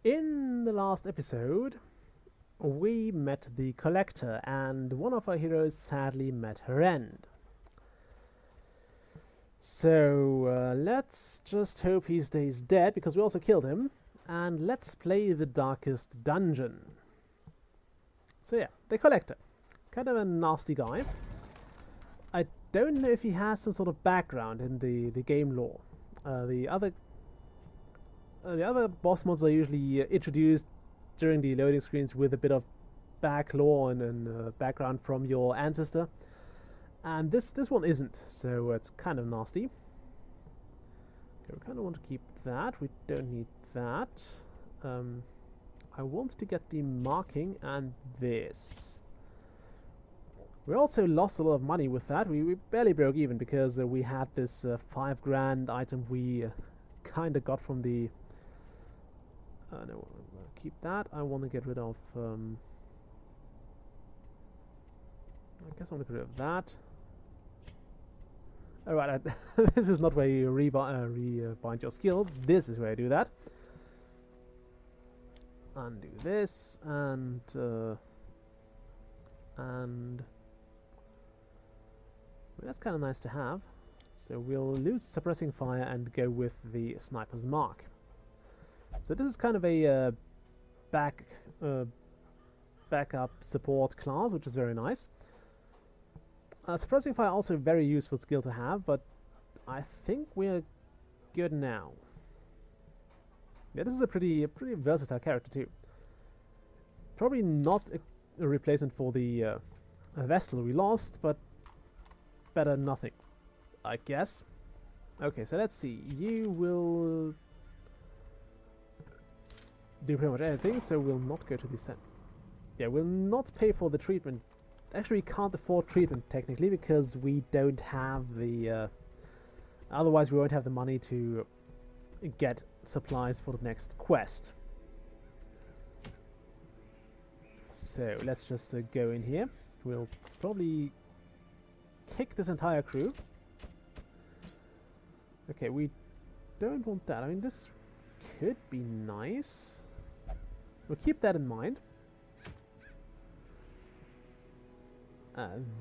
In the last episode, we met the Collector, and one of our heroes sadly met her end. So let's just hope he stays dead, because we also killed him, and let's play the Darkest Dungeon. So yeah, the Collector. Kind of a nasty guy. I don't know if he has some sort of background in the game lore. The other boss mods are usually introduced during the loading screens with a bit of back lore and background from your ancestor, and this one isn't, so it's kind of nasty. Okay, we kind of want to keep that. We don't need that. I want to get the marking and this. We also lost a lot of money with that. We barely broke even because we had this 5 grand item we kind of got from the... no, keep that. I want to get rid of... I guess I want to get rid of that. Alright, this is not where you rebind your skills. This is where I do that. Undo this, and well, that's kind of nice to have. So we'll lose suppressing fire and go with the sniper's mark. So this is kind of a backup support class, which is very nice. Suppressing fire also a very useful skill to have, but I think we're good now. Yeah, this is a pretty versatile character too. Probably not a replacement for the vestal we lost, but better than nothing, I guess. Okay, so let's see. You will do pretty much anything, so we'll not go to the center. Yeah, we'll not pay for the treatment. Actually, we can't afford treatment technically because we don't have the... otherwise we won't have the money to get supplies for the next quest. So let's just go in here. We'll probably kick this entire crew. Okay, we don't want that. I mean, this could be nice. We'll keep that in mind.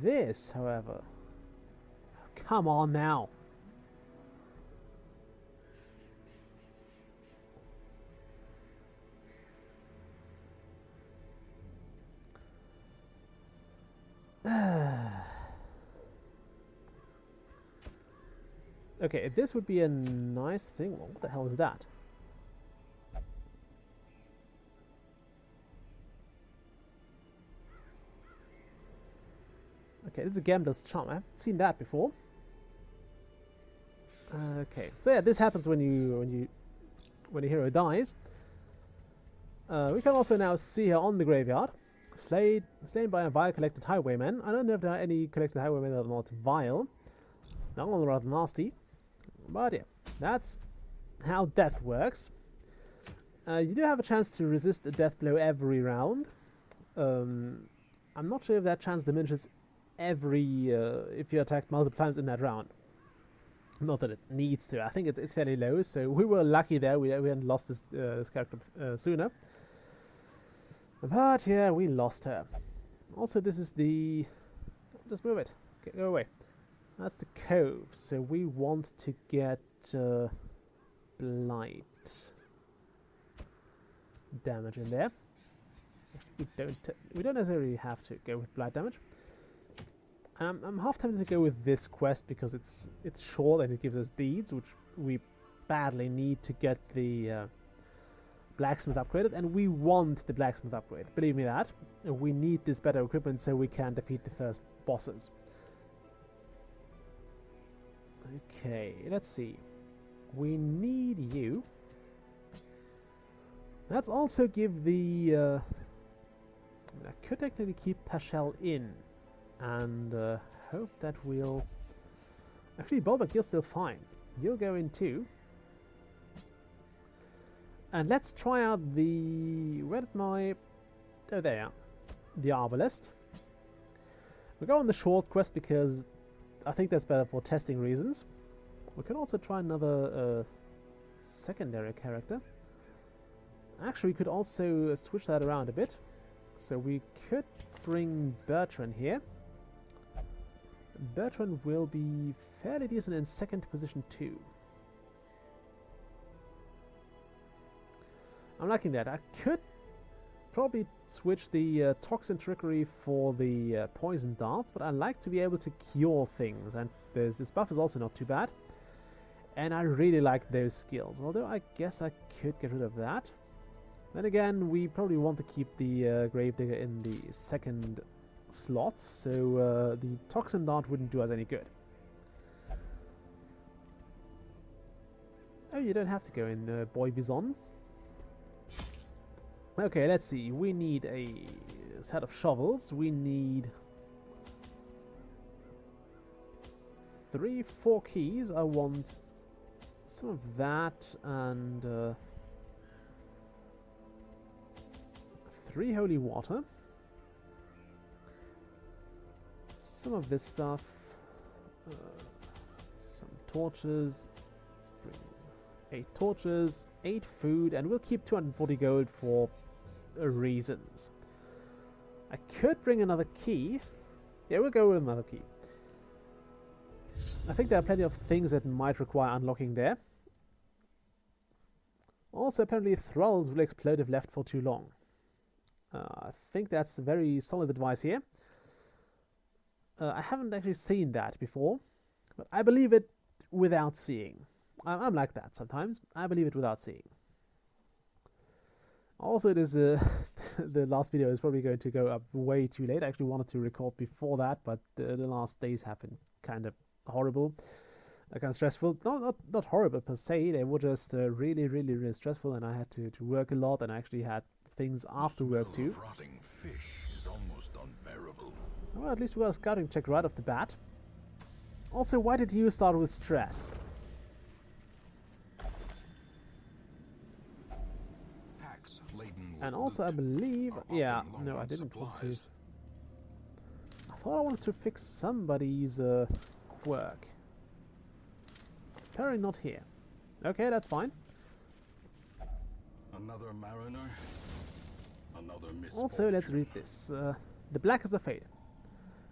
This, however... Come on now! Okay, this would be a nice thing. Well, what the hell is that? Okay, this is a gambler's charm. I haven't seen that before. Okay, so yeah, this happens when a hero dies. We can also now see her on the graveyard, slain by a vile collected highwayman. I don't know if there are any collected highwaymen that are not vile. They're all rather nasty. But yeah, that's how death works. You do have a chance to resist a death blow every round. I'm not sure if that chance diminishes if you're attacked multiple times in that round. Not that it needs to. I think it's fairly low, so we were lucky there. We hadn't lost this character sooner. But yeah, we lost her. Also, this is the... Just move it. Okay, go away. That's the cove, so we want to get blight damage in there. Actually, we don't necessarily have to go with blight damage. I'm half tempted to go with this quest because it's short and it gives us deeds, which we badly need to get the blacksmith upgraded, and we want the blacksmith upgrade. Believe me that. We need this better equipment so we can defeat the first bosses. Okay, let's see. We need you. Let's also give the... I could technically keep Pashel in and hope that we'll... Actually, Bolbek, you're still fine. You'll go in too. And let's try out the... Where did my... Oh, there. The Arbalest. We'll go on the short quest because I think that's better for testing reasons. We can also try another secondary character. Actually, we could also switch that around a bit. So we could bring Bertrand here. Bertrand will be fairly decent in second position too. I'm liking that. I could probably switch the toxin trickery for the poison dart, but I like to be able to cure things, and this buff is also not too bad. And I really like those skills, although I guess I could get rid of that. Then again, we probably want to keep the Gravedigger in the second slot, so the toxin dart wouldn't do us any good. Oh, you don't have to go in, Boy Bison. Okay, let's see. We need a set of shovels. We need 3-4 keys. I want some of that and 3 holy water. Some of this stuff. Some torches. Let's bring 8 torches, 8 food, and we'll keep 240 gold for reasons. I could bring another key. Yeah, we'll go with another key. I think there are plenty of things that might require unlocking there. Also, apparently thralls will explode if left for too long. I think that's very solid advice here. I haven't actually seen that before, but I believe it without seeing. I'm like that sometimes. I believe it without seeing. Also, it is the last video is probably going to go up way too late. I actually wanted to record before that, but the last days have been kind of horrible, kind of stressful. Not horrible per se. They were just really stressful, and I had to work a lot, and I actually had things after work too. Rotting fish is almost unbearable. Well, at least we got a scouting check right off the bat. Also, why did you start with stress? And also, I believe, yeah, no, I didn't want to. I thought I wanted to fix somebody's quirk. Apparently not here. Okay, that's fine. Another mariner. Another misfortune. Also, let's read this. The Black is a Fate.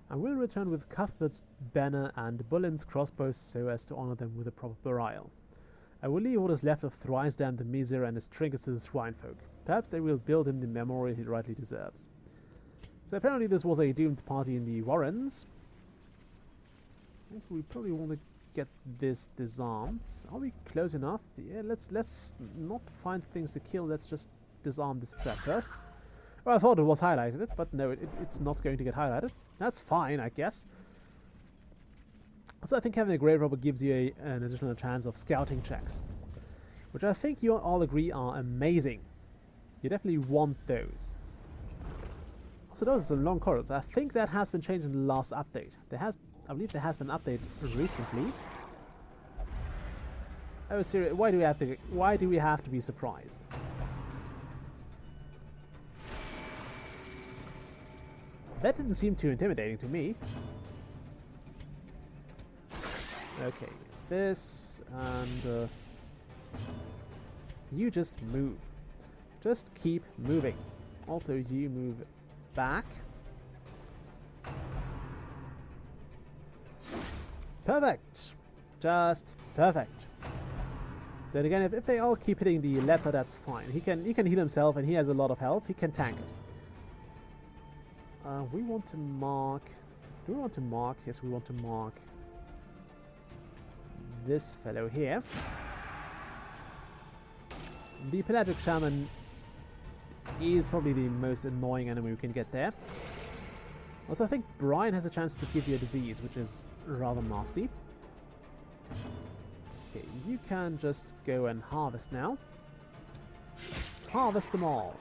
I will return with Cuthbert's banner and Bullen's crossbows so as to honor them with a proper burial. I will leave what is left of Thrice-Damned the Miser and his trinkets to the swine folk. Perhaps they will build him the memorial he rightly deserves. So apparently this was a doomed party in the Warrens. Also, we probably want to get this disarmed. Are we close enough? Yeah, let's not find things to kill. Let's just disarm this trap first. Well, I thought it was highlighted, but no, it's not going to get highlighted. That's fine, I guess. So I think having a Grave Robber gives you an additional chance of scouting checks, which I think you all agree are amazing. You definitely want those. So those are some long corridors. I think that has been changed in the last update. I believe there has been an update recently. Oh, seriously, why do we have to be surprised? That didn't seem too intimidating to me. Okay, this, and you just move. Just keep moving. Also, you move back. Perfect! Just perfect. Then again, if they all keep hitting the leper, that's fine. He can heal himself, and he has a lot of health. He can tank it. We want to mark... Do we want to mark? Yes, we want to mark this fellow here. The pelagic shaman is probably the most annoying enemy we can get there. Also, I think Brian has a chance to give you a disease, which is rather nasty. Okay, you can just go and harvest now. Harvest them all.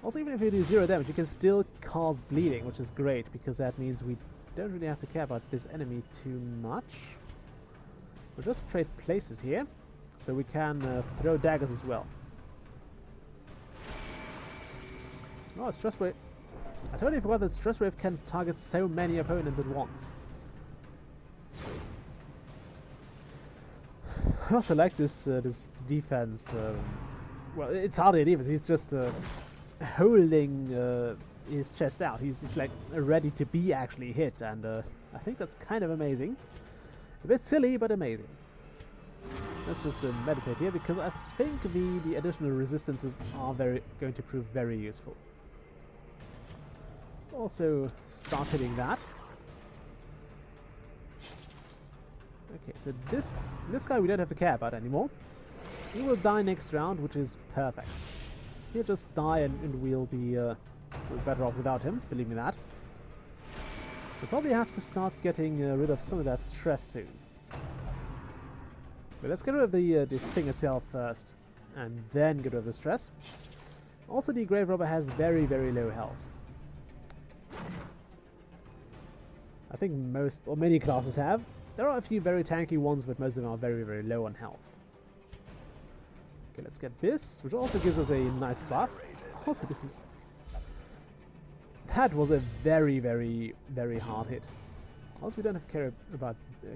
Also, even if you do 0 damage, you can still cause bleeding, which is great, because that means we don't really have to care about this enemy too much. We'll just trade places here, so we can throw daggers as well. Oh, Stress Wave. I totally forgot that Stress Wave can target so many opponents at once. I also like this this defense Well, it's hardly an even. He's just holding his chest out. He's like ready to be actually hit, and I think that's kind of amazing. A bit silly, but amazing. Let's just meditate here, because I think the additional resistances are going to prove very useful. Also start hitting that. Okay, so this guy we don't have to care about anymore. He will die next round, which is perfect. He'll just die and we'll be better off without him, believe me that. We'll probably have to start getting rid of some of that stress soon. But let's get rid of the thing itself first, and then get rid of the stress. Also, the Grave Robber has very, very low health. I think most, or many classes have. There are a few very tanky ones, but most of them are very, very low on health. Okay, let's get this, which also gives us a nice buff. Also, this is... That was a very, very, very hard hit. Also, we don't have to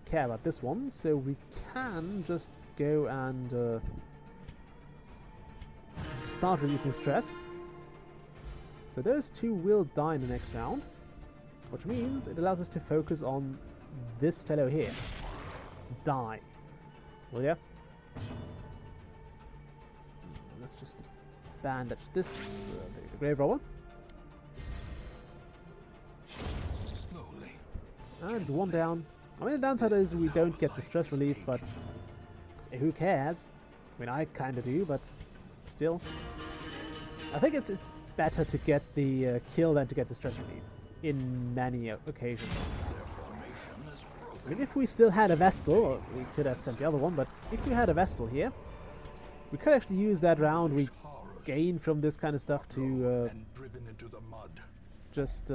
care about this one, so we can just go and start releasing stress. So those two will die in the next round, which means it allows us to focus on this fellow here. Die. Will ya? Let's just bandage this, the Grave Robber. And one down. I mean, the downside is we don't get the stress relief, but who cares? I mean, I kind of do, but still. I think it's better to get the kill than to get the stress relief in many occasions. I mean, if we still had a vestal, we could have sent the other one, but if we had a vestal here, we could actually use that round we gain from this kind of stuff to just...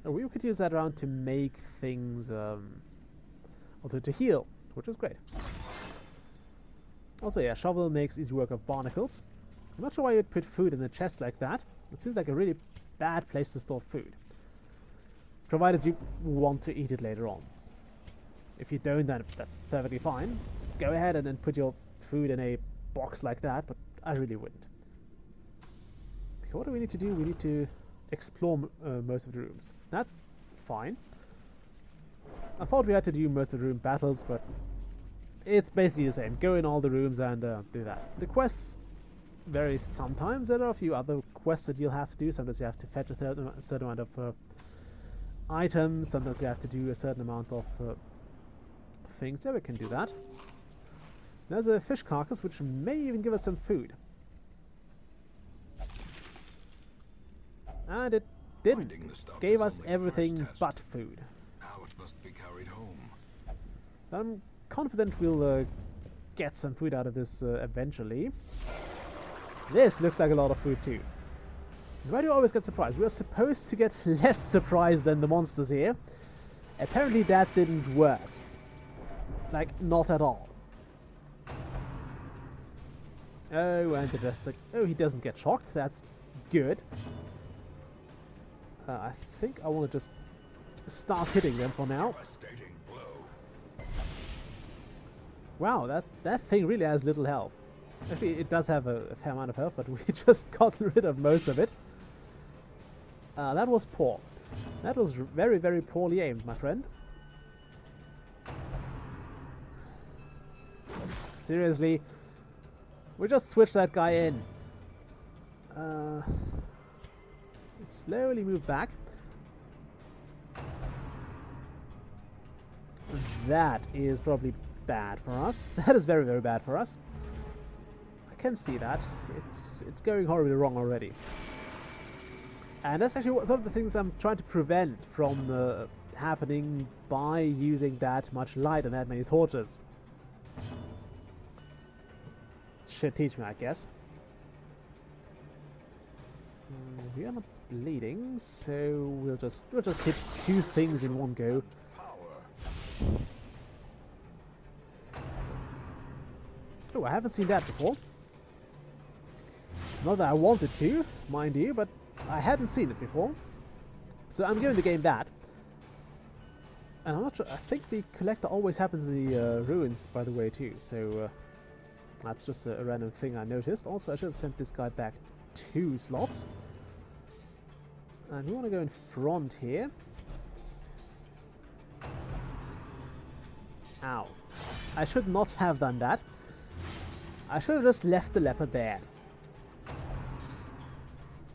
we could use that round to make things, also to heal, which is great. Also, yeah, shovel makes easy work of barnacles. I'm not sure why you'd put food in a chest like that. It seems like a really bad place to store food. Provided you want to eat it later on. If you don't, then that's perfectly fine. Go ahead and then put your food in a box like that, but I really wouldn't. Okay, what do we need to do? We need to explore most of the rooms. That's fine. I thought we had to do most of the room battles, but it's basically the same. Go in all the rooms and do that. The quests vary sometimes. There are a few other quests that you'll have to do. Sometimes you have to fetch a certain amount of items. Sometimes you have to do a certain amount of things. Yeah, we can do that. There's a fish carcass, which may even give us some food. And it didn't. Gave us everything but food. Now it must be carried home. I'm confident we'll get some food out of this eventually. This looks like a lot of food too. Why do I always get surprised? We are supposed to get less surprised than the monsters here. Apparently that didn't work. Like, not at all. Oh, and oh, he doesn't get shocked. That's good. I think I want to just start hitting them for now. Wow, that thing really has little health. Actually, it does have a fair amount of health, but we just got rid of most of it. That was poor. That was very, very poorly aimed, my friend. Seriously, we just switched that guy in. Slowly move back. That is probably bad for us. That is very, very bad for us. I can see that. It's going horribly wrong already. And that's actually some of the things I'm trying to prevent from happening by using that much light and that many torches. Should teach me, I guess. We are not bleeding, so we'll just hit two things in one go. Oh, I haven't seen that before. Not that I wanted to, mind you, but I hadn't seen it before. So I'm giving the game that. And I'm not sure, I think the collector always happens in the ruins, by the way, too, so That's just a random thing I noticed. Also, I should have sent this guy back 2 slots. And we want to go in front here. Ow. I should not have done that. I should have just left the leopard there.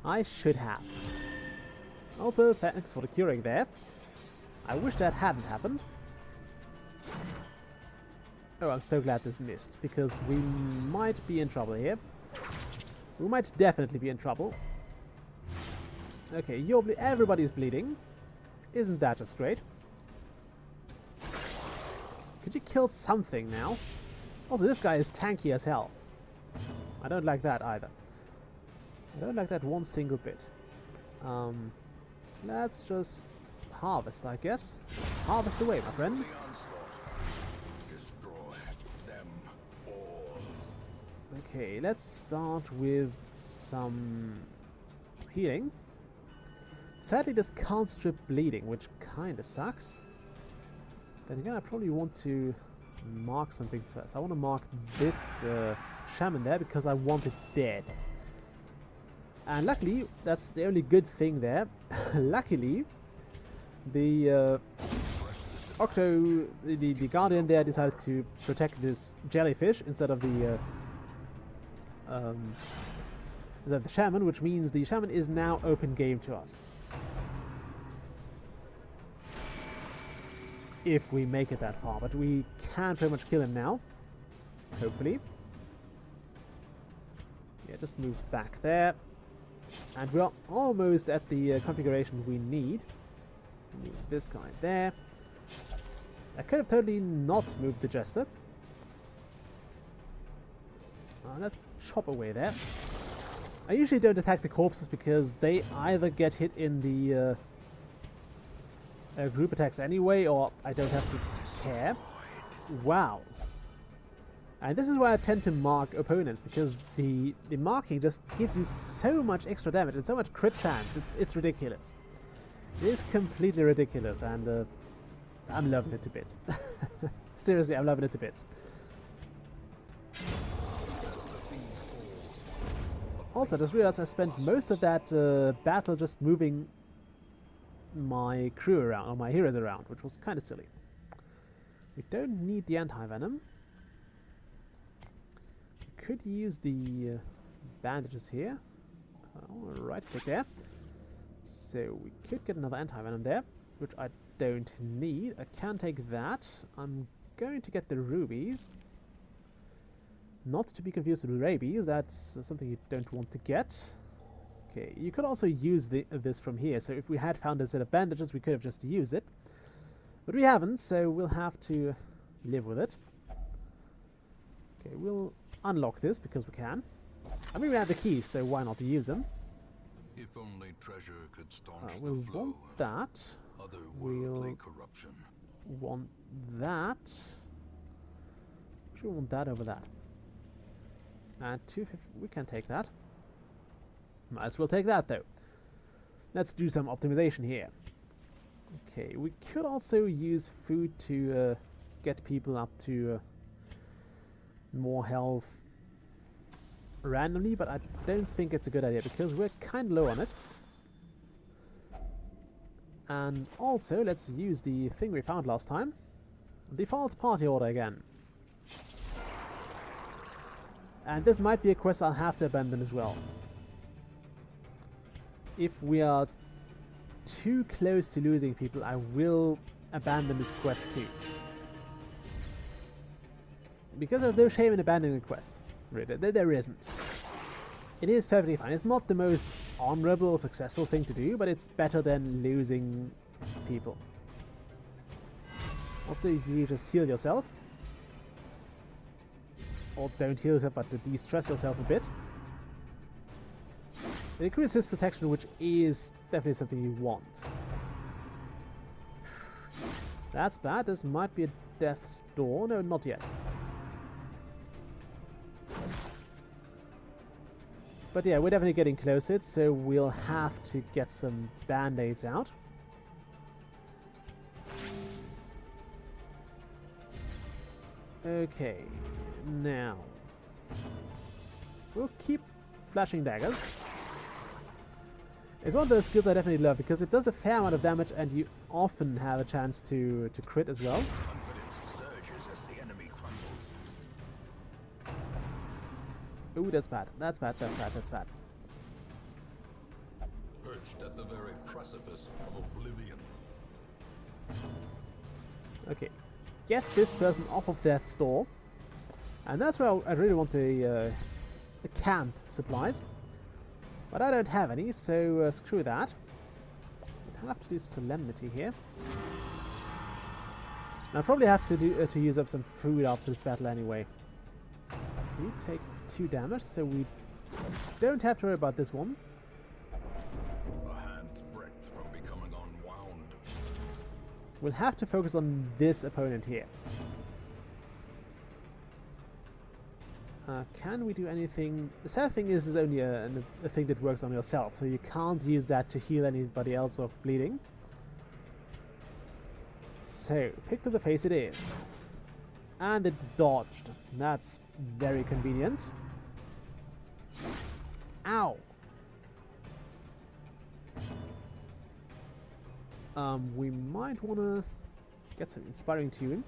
I should have. Also, thanks for the curing there. I wish that hadn't happened. Oh, I'm so glad this missed, because we might be in trouble here. We might definitely be in trouble. Okay, everybody's bleeding. Isn't that just great? Could you kill something now? Also, this guy is tanky as hell. I don't like that either. I don't like that one single bit. Let's just harvest, I guess. Harvest away, my friend. Okay, let's start with some healing. Sadly, this can't strip bleeding, which kinda sucks. Then again, I probably want to mark something first. I want to mark this shaman there because I want it dead. And luckily, that's the only good thing there. Luckily, the the guardian there decided to protect this jellyfish instead of the shaman, which means the shaman is now open game to us. If we make it that far, but we can pretty much kill him now. Hopefully. Yeah, just move back there. And we're almost at the configuration we need. Move this guy there. I could have totally not moved the jester. Let's chop away there. I usually don't attack the corpses because they either get hit in the group attacks anyway, or I don't have to care. Wow. And this is why I tend to mark opponents, because the marking just gives you so much extra damage and so much crit chance. It's ridiculous. It is completely ridiculous, and I'm loving it to bits. Seriously, I'm loving it to bits. Also, I just realized I spent most of that battle just moving my crew around, or my heroes around, which was kind of silly. We don't need the anti-venom. We could use the bandages here. Right click there. So we could get another anti-venom there, which I don't need. I can take that. I'm going to get the rubies. Not to be confused with rabies, that's something you don't want to get. Okay, you could also use this from here, so if we had found a set of bandages, we could have just used it. But we haven't, so we'll have to live with it. Okay, we'll unlock this, because we can. I mean, we have the keys, so why not use them? If only treasure could staunch We'll the flow want that. of We'll otherworldly corruption. want that. Should we want that over that? And 250, we can take that. Might as well take that though. Let's do some optimization here. Okay, we could also use food to get people up to more health randomly, but I don't think it's a good idea because we're kind of low on it. And also, let's use the thing we found last time. Default party order again. And this might be a quest I'll have to abandon as well. If we are too close to losing people, I will abandon this quest too. Because there's no shame in abandoning a quest. Really, there isn't. It is perfectly fine. It's not the most honorable or successful thing to do, but it's better than losing people. Also, if you just heal yourself, or don't heal yourself, but to de-stress yourself a bit. It increases protection, which is definitely something you want. That's bad. This might be a death's door. No, not yet. But yeah, we're definitely getting close to it, so we'll have to get some band-aids out. Okay, now we'll keep flashing daggers. It's one of those skills I definitely love because it does a fair amount of damage and you often have a chance to crit as well. Confidence surges as the enemy crumbles. Ooh, that's bad. That's bad, that's bad, that's bad. Perched at the very precipice of oblivion. Okay, get this person off of death's door. And that's where I really want a camp supplies. But I don't have any, so screw that. We'll have to do solemnity here. And I'll probably have to use up some food after this battle anyway. You take 2 damage, so we don't have to worry about this one. A hand's breadth from becoming unwound. We'll have to focus on this opponent here. Can we do anything? The sad thing is only a thing that works on yourself, so you can't use that to heal anybody else of bleeding. So, pick to the face it is. And it dodged. That's very convenient. Ow! We might want to get some inspiring tune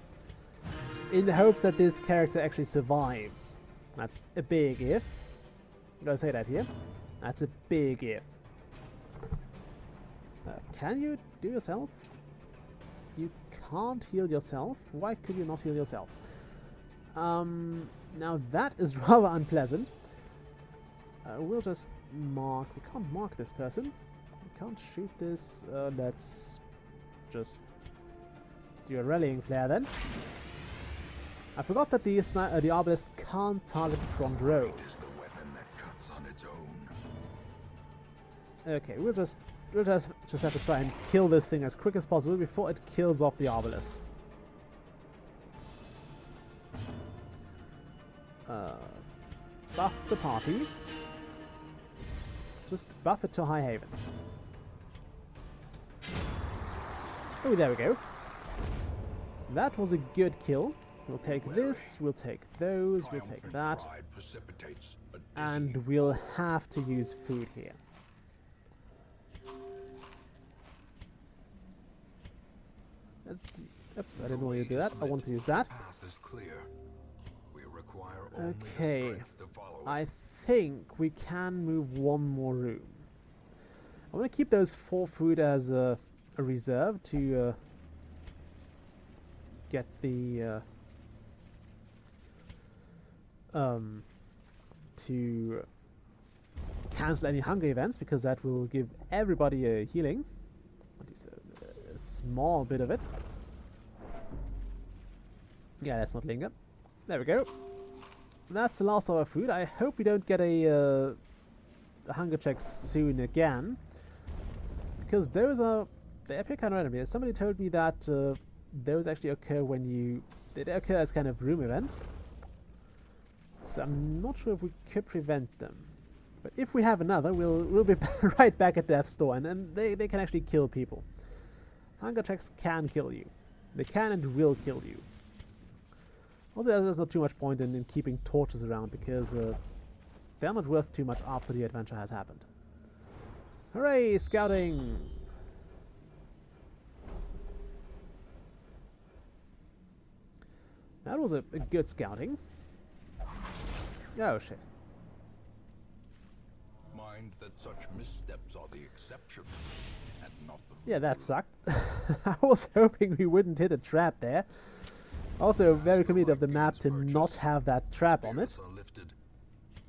in the hopes that this character actually survives. That's a big if. I'm gonna say that here. That's a big if. Can you do yourself? You can't heal yourself. Why could you not heal yourself? Now that is rather unpleasant. We'll just mark. We can't mark this person. We can't shoot this. Let's just do a rallying flare then. I forgot that the arbalist can't target the front row. It is the weapon that cuts on its own. Okay, we'll just have to try and kill this thing as quick as possible before it kills off the arbalist. Buff the party. Just buff it to High Havens. Oh, there we go. That was a good kill. We'll take this, we'll take those, we'll take that. And we'll have to use food here. Let's see. Oops, I didn't want to do that. I want to use that. Okay. I think we can move one more room. I'm going to keep those 4 food as a reserve to get the to cancel any hunger events, because that will give everybody a healing. At least a small bit of it. Yeah, let's not linger. There we go. That's the last of our food. I hope we don't get a hunger check soon again, because those are they appear kind of randomly. Somebody told me that those actually occur when they occur as kind of room events. So I'm not sure if we could prevent them. But if we have another, we'll be right back at death's door, and they can actually kill people. Hunger checks can kill you. They can and will kill you. Also, there's not too much point in keeping torches around, because they're not worth too much after the adventure has happened. Hooray, scouting! That was a good scouting. Oh shit. Mind that such missteps are the exception and not the Yeah, that sucked. I was hoping we wouldn't hit a trap there. Also, very convenient of the map to not have that trap on it. Spirits are lifted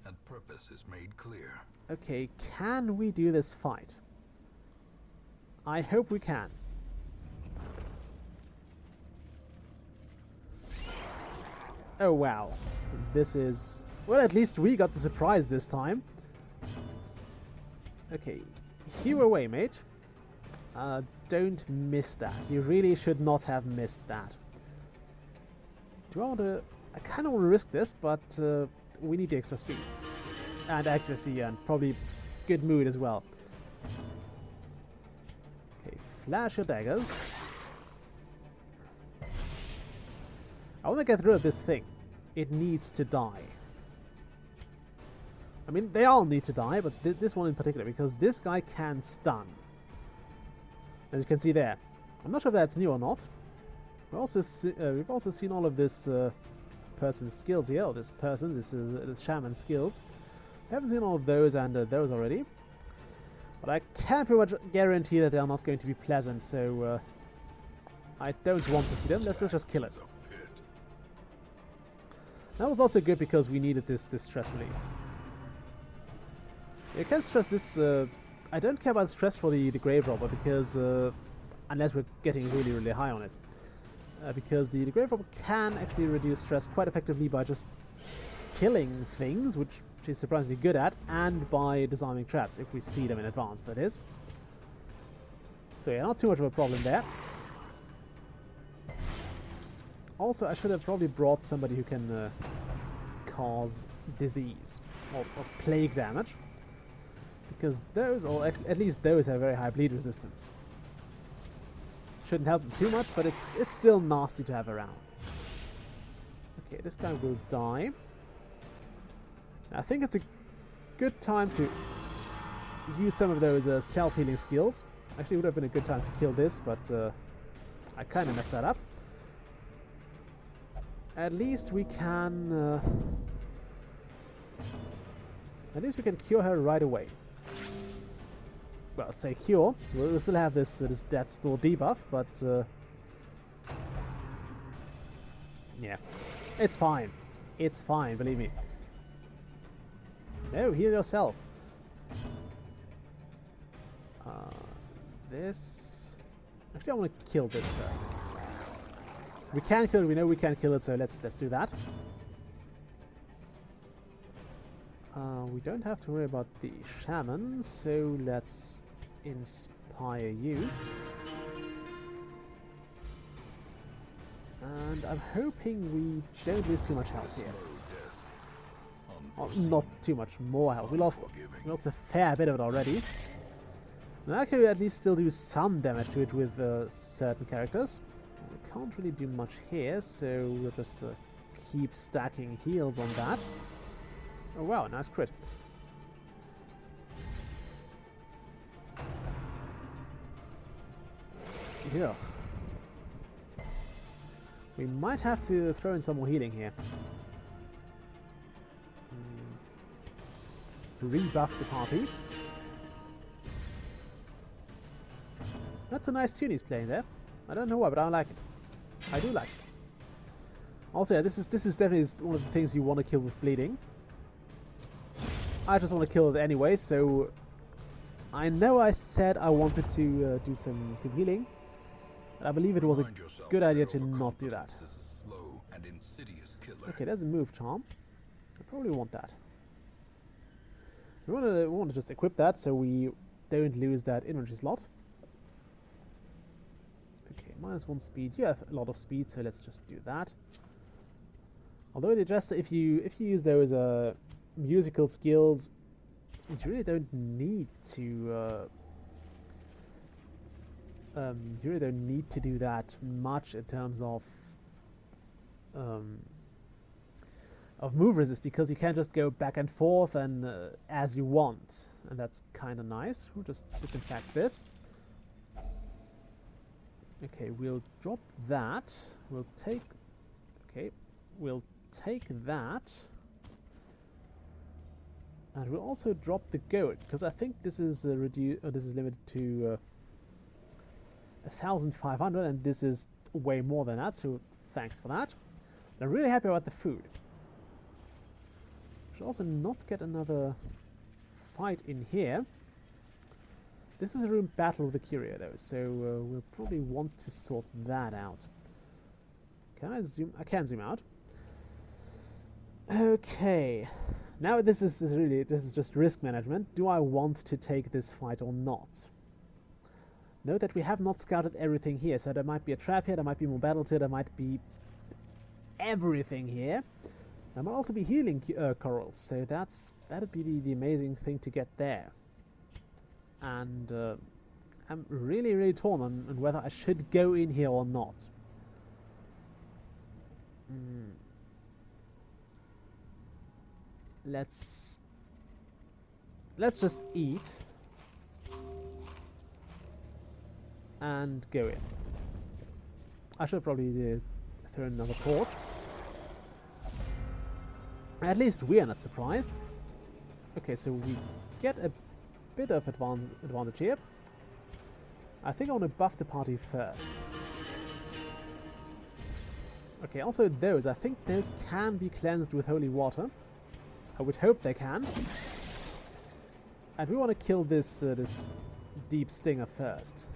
and purpose is made clear. Okay, can we do this fight? I hope we can. Oh wow. This is... Well, at least we got the surprise this time. Okay, hew away, mate. Don't miss that. You really should not have missed that. Do I want to... I kind of want to risk this, but we need the extra speed. And accuracy, and probably good mood as well. Okay, flash your daggers. I want to get rid of this thing. It needs to die. I mean, they all need to die, but this one in particular, because this guy can stun. As you can see there. I'm not sure if that's new or not. We've also seen all of this person's skills here, or this shaman's skills. I haven't seen all of those and those already. But I can pretty much guarantee that they are not going to be pleasant, so I don't want to see them. Let's just kill it. That was also good because we needed this stress relief. You can stress this. I don't care about stress for the grave robber because unless we're getting really high on it, because the grave robber can actually reduce stress quite effectively by just killing things, which she's surprisingly good at, and by disarming traps if we see them in advance. That is. So yeah, not too much of a problem there. Also, I should have probably brought somebody who can cause disease or plague damage, because those, or at least those, have very high bleed resistance. Shouldn't help them too much, but it's still nasty to have around. Okay, this guy will die. I think it's a good time to use some of those self-healing skills. Actually, it would have been a good time to kill this, but I kind of messed that up. At least we can cure her right away. Well, let's say cure. We'll still have this death store debuff, but yeah, it's fine. It's fine, believe me. No, heal yourself. This. Actually, I want to kill this first. We can kill it. We know we can kill it, so let's do that. We don't have to worry about the shaman, so let's inspire you. And I'm hoping we don't lose too much health here. Well, not too much more health. We lost a fair bit of it already. And I can at least still do some damage to it with certain characters. We can't really do much here, so we'll just keep stacking heals on that. Oh wow, nice crit. Yeah. We might have to throw in some more healing here. Rebuff the party. That's a nice tune he's playing there. I don't know why, but I like it. I do like it. Also, yeah, this is definitely one of the things you want to kill with bleeding. I just want to kill it anyway, so I know I said I wanted to do some healing, but I believe it was a good idea to not do that. Okay, there's a move charm. I probably want that. We want to just equip that so we don't lose that inventory slot. Okay, -1 speed. You have a lot of speed, so let's just do that. Although they just if you use those musical skills, you really don't need to do that much in terms of move resist, because you can just go back and forth and as you want, and that's kind of nice. We'll just disinfect this. Okay, we'll drop that. We'll take that. And we'll also drop the goat, because I think this is this is limited to 1,500, and this is way more than that. So thanks for that. But I'm really happy about the food. Should also not get another fight in here. This is a room battle with the curio though, so we'll probably want to sort that out. Can I zoom? I can zoom out. Okay. Now this is just risk management. Do I want to take this fight or not? Note that we have not scouted everything here, so there might be a trap here, there might be more battles here, there might be everything here. There might also be healing corals, so that'd be the amazing thing to get there. And I'm really torn on whether I should go in here or not. Let's let's just eat and go in. I should probably throw in another torch. At least we are not surprised. Okay, so we get a bit of advantage here. I think I want to buff the party first. Okay, also those. I think those can be cleansed with holy water. I would hope they can. And we want to kill this this deep stinger first.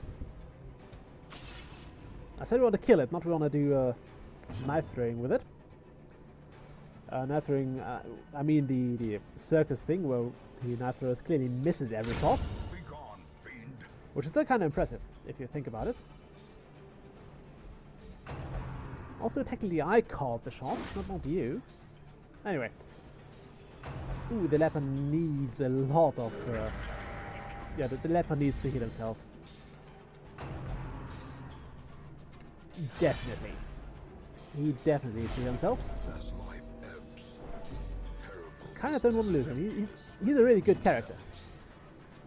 I said we want to kill it, not we want to do knife throwing with it. Knife throwing, I mean the circus thing where the knife thrower clearly misses every shot. Be gone, fiend. Which is still kind of impressive, if you think about it. Also, technically I called the shot, not you. Anyway. Ooh, the leper needs a lot of... yeah, the leper needs to heal himself. Definitely. He definitely needs to heal himself. As life ebbs, terrible. Kind of don't want to lose him. He's a really good character.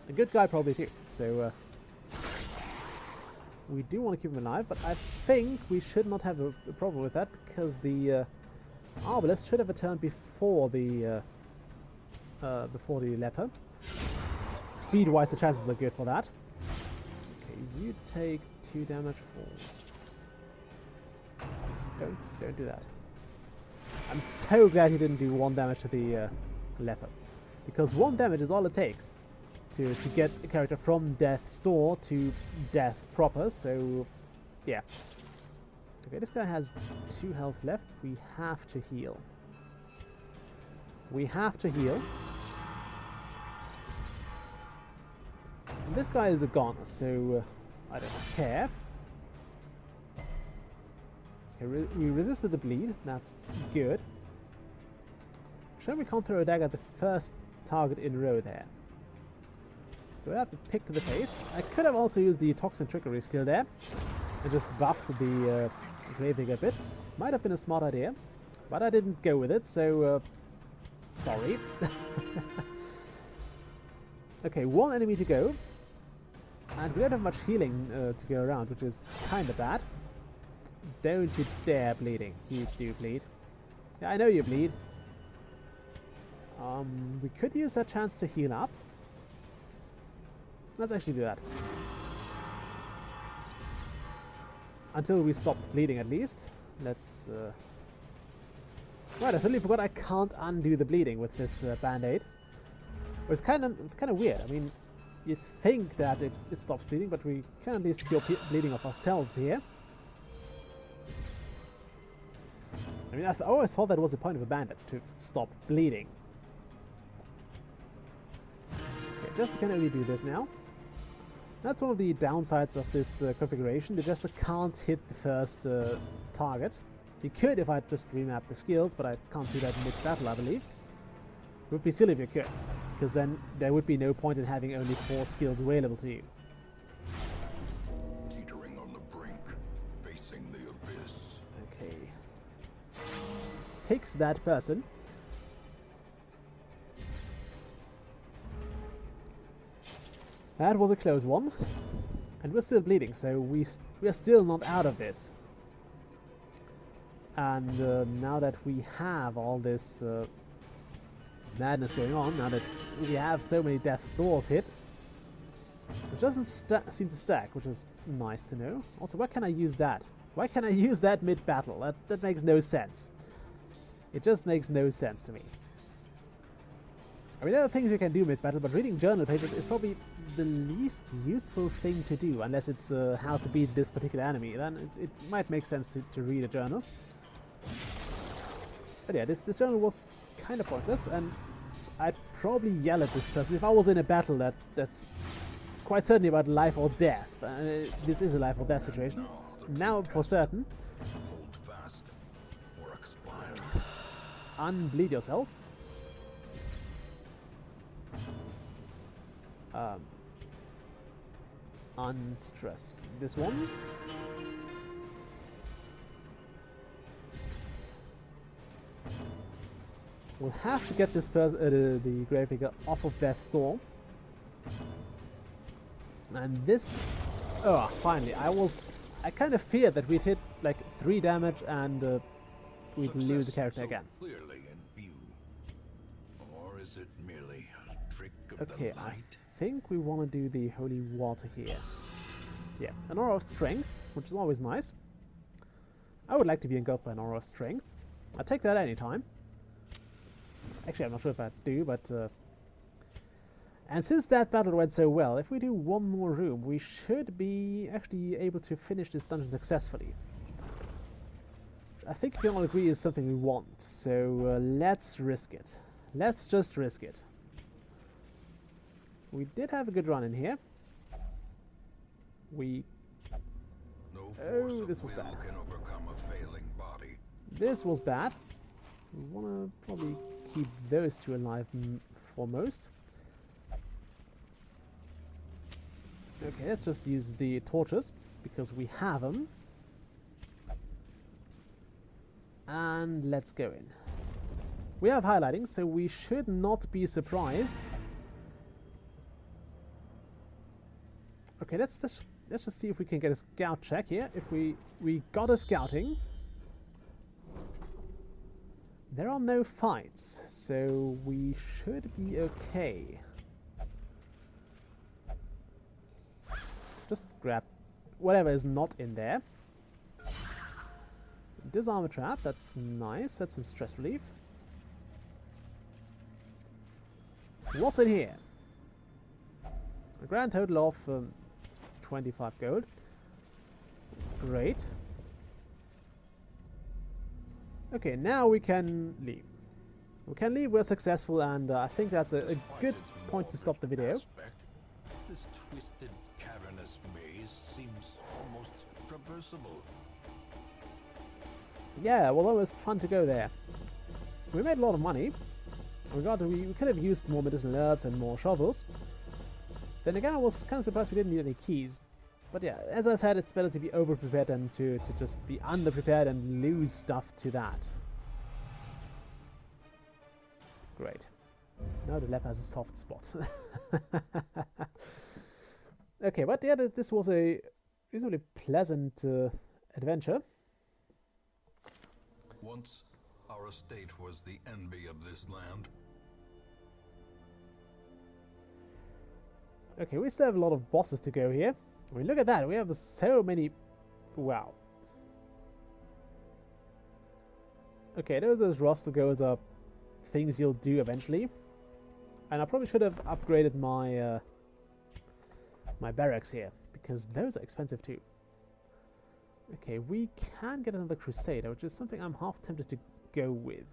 A good guy probably too. So we do want to keep him alive, but I think we should not have a problem with that because the Arbalest should have returned before the leper. Speed-wise, the chances are good for that. Okay, you take 2 damage for. Don't do that. I'm so glad he didn't do 1 damage to the leper, because 1 damage is all it takes to get a character from death's door to death proper. So yeah. Okay, this guy has 2 health left. We have to heal. We have to heal. And this guy is a goner, so I don't care. Okay, we resisted the bleed. That's good. Sure, we can't throw a dagger at the first target in a row there. So we have to pick to the face. I could have also used the toxin trickery skill there and just buffed the Gravedigger a bit. Might have been a smart idea, but I didn't go with it, so sorry. Okay, 1 enemy to go. And we don't have much healing to go around, which is kind of bad. Don't you dare bleeding. You do bleed. Yeah, I know you bleed. We could use that chance to heal up. Let's actually do that. Until we stop bleeding, at least. Let's... Right, I totally forgot I can't undo the bleeding with this band-aid. It's kind of weird. I mean, you'd think that it stops bleeding, but we can at least cure bleeding of ourselves here. I mean, I always thought that was the point of a bandage, to stop bleeding. Okay, Jester can only do this now. That's one of the downsides of this configuration. The Jester can't hit the first target. He could if I just remap the skills, but I can't do that mid-battle, I believe. It would be silly if you could, because then there would be no point in having only 4 skills available to you. Teetering on the brink, facing the abyss. Okay. Fix that person. That was a close one. And we're still bleeding, so we're still not out of this. And now that we have all this madness going on, now that we have so many death's doors hit, which doesn't seem to stack, which is nice to know. Also, where can I use that? Why can I use that mid-battle? That makes no sense. It just makes no sense to me. I mean, there are things you can do mid-battle, but reading journal pages is probably the least useful thing to do, unless it's how to beat this particular enemy. Then it might make sense to read a journal. But yeah, this journal was kind of pointless, and I'd probably yell at this person if I was in a battle that's quite certainly about life or death. This is a life or death situation. Now for certain. Hold fast or expire. Unbleed yourself. Unstress this one. We'll have to get this the Gravedigger off of Death's Door. And this... Oh, finally. I kind of feared that we'd hit like 3 damage and we'd lose the character so again. Clearly in view. Or is it merely a trick of Okay, the I light? think we want to do the holy water here. Yeah, an aura of strength, which is always nice. I would like to be engulfed by an aura of strength. I'd take that anytime. Actually, I'm not sure if I do, but... And since that battle went so well, if we do one more room, we should be actually able to finish this dungeon successfully. I think we can all agree is something we want, so let's risk it. Let's just risk it. We did have a good run in here. No force Oh, of this was will bad. can overcome a failing body. This was bad. We want to probably keep those two alive foremost. Okay, let's just use the torches, because we have them. And let's go in. We have highlighting, so we should not be surprised. Okay, let's just see if we can get a scout check here. If we got a scouting. There are no fights, so we should be okay. Just grab whatever is not in there. Disarm a trap, that's nice, that's some stress relief. What's in here? A grand total of 25 gold. Great. Okay, now we can leave. We can leave, we're successful, and I think that's a good point to stop the video. Aspect, this twisted, cavernous maze seems almost traversable. Yeah, well, it was fun to go there. We made a lot of money. We could have used more medicinal herbs and more shovels. Then again, I was kind of surprised we didn't need any keys. But yeah, as I said, it's better to be over-prepared than to just be under-prepared and lose stuff to that. Great. Now the lab has a soft spot. Okay, but yeah, this was a reasonably pleasant adventure. Once, our estate was the envy of this land. Okay, we still have a lot of bosses to go here. I mean, look at that. We have so many... Wow. Okay, those roster goals are things you'll do eventually. And I probably should have upgraded my my barracks here, because those are expensive too. Okay, we can get another Crusader, which is something I'm half tempted to go with.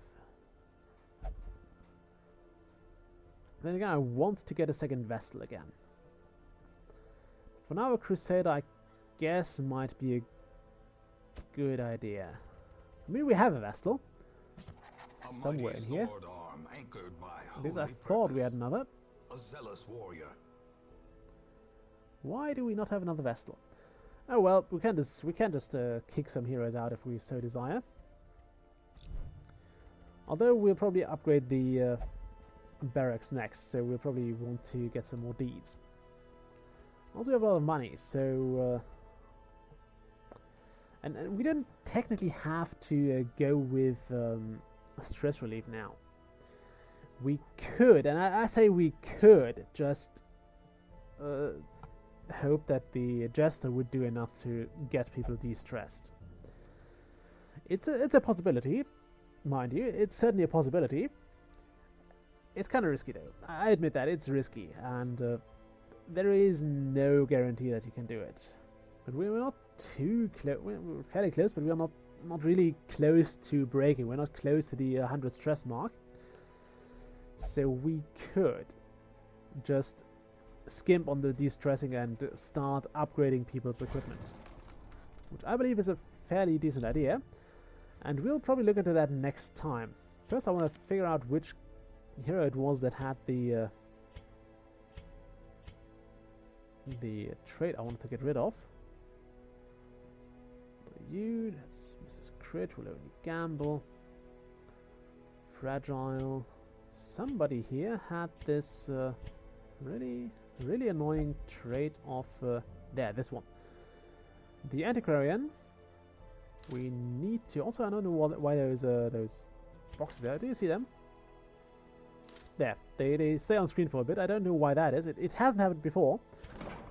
Then again, I want to get a second Vestal again. For now, a Crusader, I guess, might be a good idea. I mean, we have a Vestal somewhere in here. Because I thought we had another. A zealous warrior. Why do we not have another Vestal? Oh well, we can just kick some heroes out if we so desire. Although we'll probably upgrade the barracks next, so we'll probably want to get some more deeds. Also, we have a lot of money, so and we don't technically have to go with a stress relief now. We could, and I say we could, just hope that the Jester would do enough to get people de-stressed. It's a possibility, mind you. It's certainly a possibility. It's kind of risky though. I admit that it's risky, and there is no guarantee that you can do it. But we're not too close. We're fairly close, but we're not really close to breaking. We're not close to the 100 stress mark. So we could just skimp on the de-stressing and start upgrading people's equipment, which I believe is a fairly decent idea, and we'll probably look into that next time. First I want to figure out which hero it was that had the trait I wanted to get rid of. You, that's Mrs. Crit, will only gamble. Fragile. Somebody here had this, really? really annoying trait of this one. The antiquarian. We need to also. I don't know why those boxes there. Do you see them? There, they stay on screen for a bit. I don't know why that is. It hasn't happened before.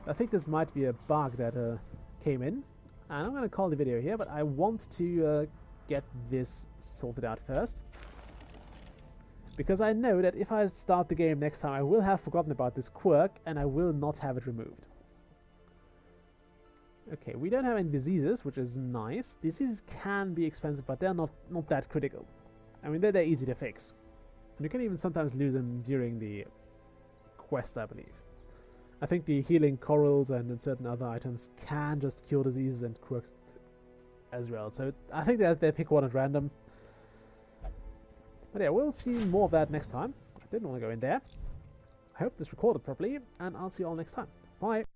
I think this might be a bug that came in. And I'm going to call the video here, but I want to get this sorted out first. Because I know that if I start the game next time, I will have forgotten about this quirk, and I will not have it removed. Okay, we don't have any diseases, which is nice. Diseases can be expensive, but they're not that critical. I mean, they're easy to fix. You can even sometimes lose them during the quest, I believe. I think the healing corals and certain other items can just cure diseases and quirks as well. So I think that they pick one at random. But yeah, we'll see more of that next time. I didn't want to go in there. I hope this recorded properly, and I'll see you all next time. Bye!